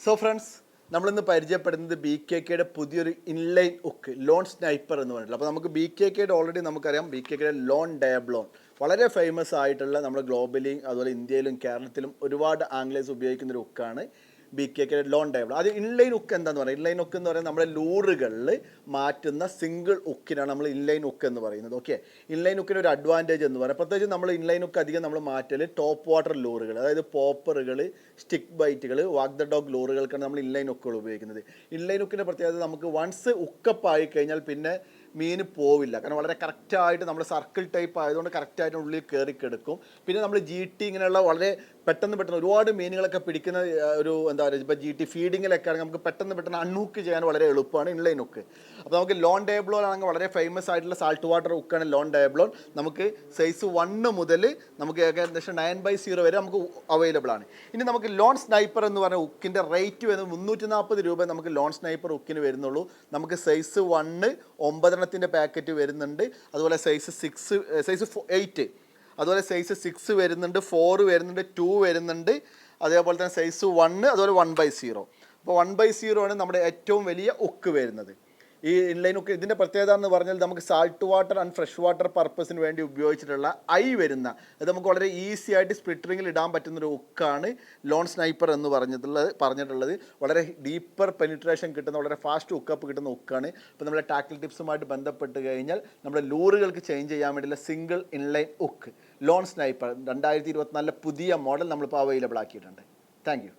So friends, നമ്മളിന്ന് പരിചയപ്പെടുന്നത് BKKയുടെ പുതിയൊരു ഇൻലൈൻ ഹുക്ക് ലോൺ സ്നൈപ്പർ എന്ന് പറഞ്ഞിട്ടുള്ളത്. അപ്പോൾ നമുക്ക് BKKയുടെ ഓൾറെഡി നമുക്കറിയാം, BKKയുടെ ലോൺ ഡയബ്ലോൺ വളരെ ഫേമസ് ആയിട്ടുള്ള നമ്മുടെ ഗ്ലോബലി അതുപോലെ ഇന്ത്യയിലും കേരളത്തിലും ഒരുപാട് ആംഗ്ലേഴ്സ് ഉപയോഗിക്കുന്ന ഒരു ഹുക്കാണ് BKKയുടെ ലോൺ ഡയബ്ലോൺ. അത് ഇൻലൈൻ ഹുക്ക് എന്താണെന്ന് പറയുന്നത്, ഇൻലൈൻ ഹുക്ക് എന്ന് പറയുന്നത് നമ്മുടെ ലൂറുകളിൽ മാറ്റുന്ന സിംഗിൾ ഹുക്കിനാണ് നമ്മൾ ഇൻലൈൻ ഹുക്ക് എന്ന് പറയുന്നത്. ഓക്കെ, ഇൻലൈൻ ഹുക്കിന് ഒരു അഡ്വാൻറ്റേജ് എന്ന് പറയുന്നത്, പ്രത്യേകിച്ച് നമ്മൾ ഇൻലൈൻ ഹുക്ക് അധികം നമ്മൾ മാറ്റൽ ടോപ്പ് വാട്ടർ ലൂറുകൾ, അതായത് പോപ്പറുകൾ, സ്റ്റിക്ക് ബൈറ്റുകൾ, വാക്ക് ദ ഡോഗ് ലൂറുകൾക്കാണ് നമ്മൾ ഇൻലൈൻ ഹുക്കുകൾ ഉപയോഗിക്കുന്നത്. ഇൻലൈൻ ഹുക്കിൻ്റെ പ്രത്യേകത, നമുക്ക് വൺസ് ഹുക്കപ്പ് ആയി കഴിഞ്ഞാൽ പിന്നെ മീൻ പോവില്ല. കാരണം വളരെ കറക്റ്റായിട്ട് നമ്മൾ സർക്കിൾ ടൈപ്പ് ആയതുകൊണ്ട് കറക്റ്റായിട്ട് ഉള്ളിൽ കയറി കിടക്കും. പിന്നെ നമ്മൾ GT ഇങ്ങനെയുള്ള വളരെ പെട്ടെന്ന് ഒരുപാട് മീനുകളൊക്കെ പിടിക്കുന്ന ഒരു എന്താ പറയുക, ഇപ്പോൾ GT ഫീഡിങ്ങിലൊക്കെ ആണെങ്കിൽ നമുക്ക് പെട്ടെന്ന് അൺഹുക്ക് ചെയ്യാൻ വളരെ എളുപ്പമാണ് ഇൻലൈൻ ഹുക്ക്. അപ്പോൾ നമുക്ക് ലോൺ ഡയബ്ലോൺ ആണെങ്കിൽ വളരെ ഫേമസ് ആയിട്ടുള്ള സാൾട്ട് വാട്ടർ ഹുക്കാണ് ലോൺ ഡയബ്ലോൺ. നമുക്ക് സൈസ് 1 മുതൽ നമുക്ക് ഏകദേശം 9/0 വരെ നമുക്ക് അവൈലബിൾ ആണ്. ഇനി നമുക്ക് ലോൺ സ്നൈപ്പർ എന്ന് പറഞ്ഞ ഹുക്കിൻ്റെ റേറ്റ് വരുന്നത് 340 രൂപ നമുക്ക് ലോൺ സ്നൈപ്പർ ഹുക്കിന് വരുന്നുള്ളൂ. നമുക്ക് സൈസ് 1 9 പാക്കറ്റ് വരുന്നുണ്ട്, അതുപോലെ സൈസ് 8, അതുപോലെ സൈസ് 6 വരുന്നുണ്ട്, 4 വരുന്നുണ്ട്, 2 വരുന്നുണ്ട്, അതേപോലെ തന്നെ സൈസ് 1, അതുപോലെ 1/0. അപ്പോൾ 1/0 ആണ് നമ്മുടെ ഏറ്റവും വലിയ ഹുക്ക് വരുന്നത്. ഈ ഇൻലൈൻ ഹുക്ക് ഇതിൻ്റെ പ്രത്യേകത എന്ന് പറഞ്ഞാൽ നമുക്ക് salt water and fresh water പർപ്പസിന് വേണ്ടി ഉപയോഗിച്ചിട്ടുള്ള വരുന്ന അത് നമുക്ക് വളരെ ഈസി ആയിട്ട് സ്പ്ലിറ്റ് റിങ്ങിൽ ഇടാൻ പറ്റുന്നൊരു ഹുക്കാണ് ലോൺ സ്നൈപ്പർ എന്ന് പറഞ്ഞിട്ടുള്ളത്. വളരെ ഡീപ്പർ പെനിട്രേഷൻ കിട്ടുന്ന, വളരെ ഫാസ്റ്റ് ഹുക്കപ്പ് കിട്ടുന്ന ഹുക്കാണ്. ഇപ്പോൾ നമ്മുടെ ടാക്കിൾ ടിപ്സുമായിട്ട് ബന്ധപ്പെട്ട് കഴിഞ്ഞാൽ നമ്മുടെ ലൂറുകൾക്ക് ചേഞ്ച് ചെയ്യാൻ വേണ്ടിയുള്ള single inline hook loan sniper 2024 പുതിയ മോഡൽ നമ്മളിപ്പോൾ അവൈലബിൾ ആക്കിയിട്ടുണ്ട്. Thank you.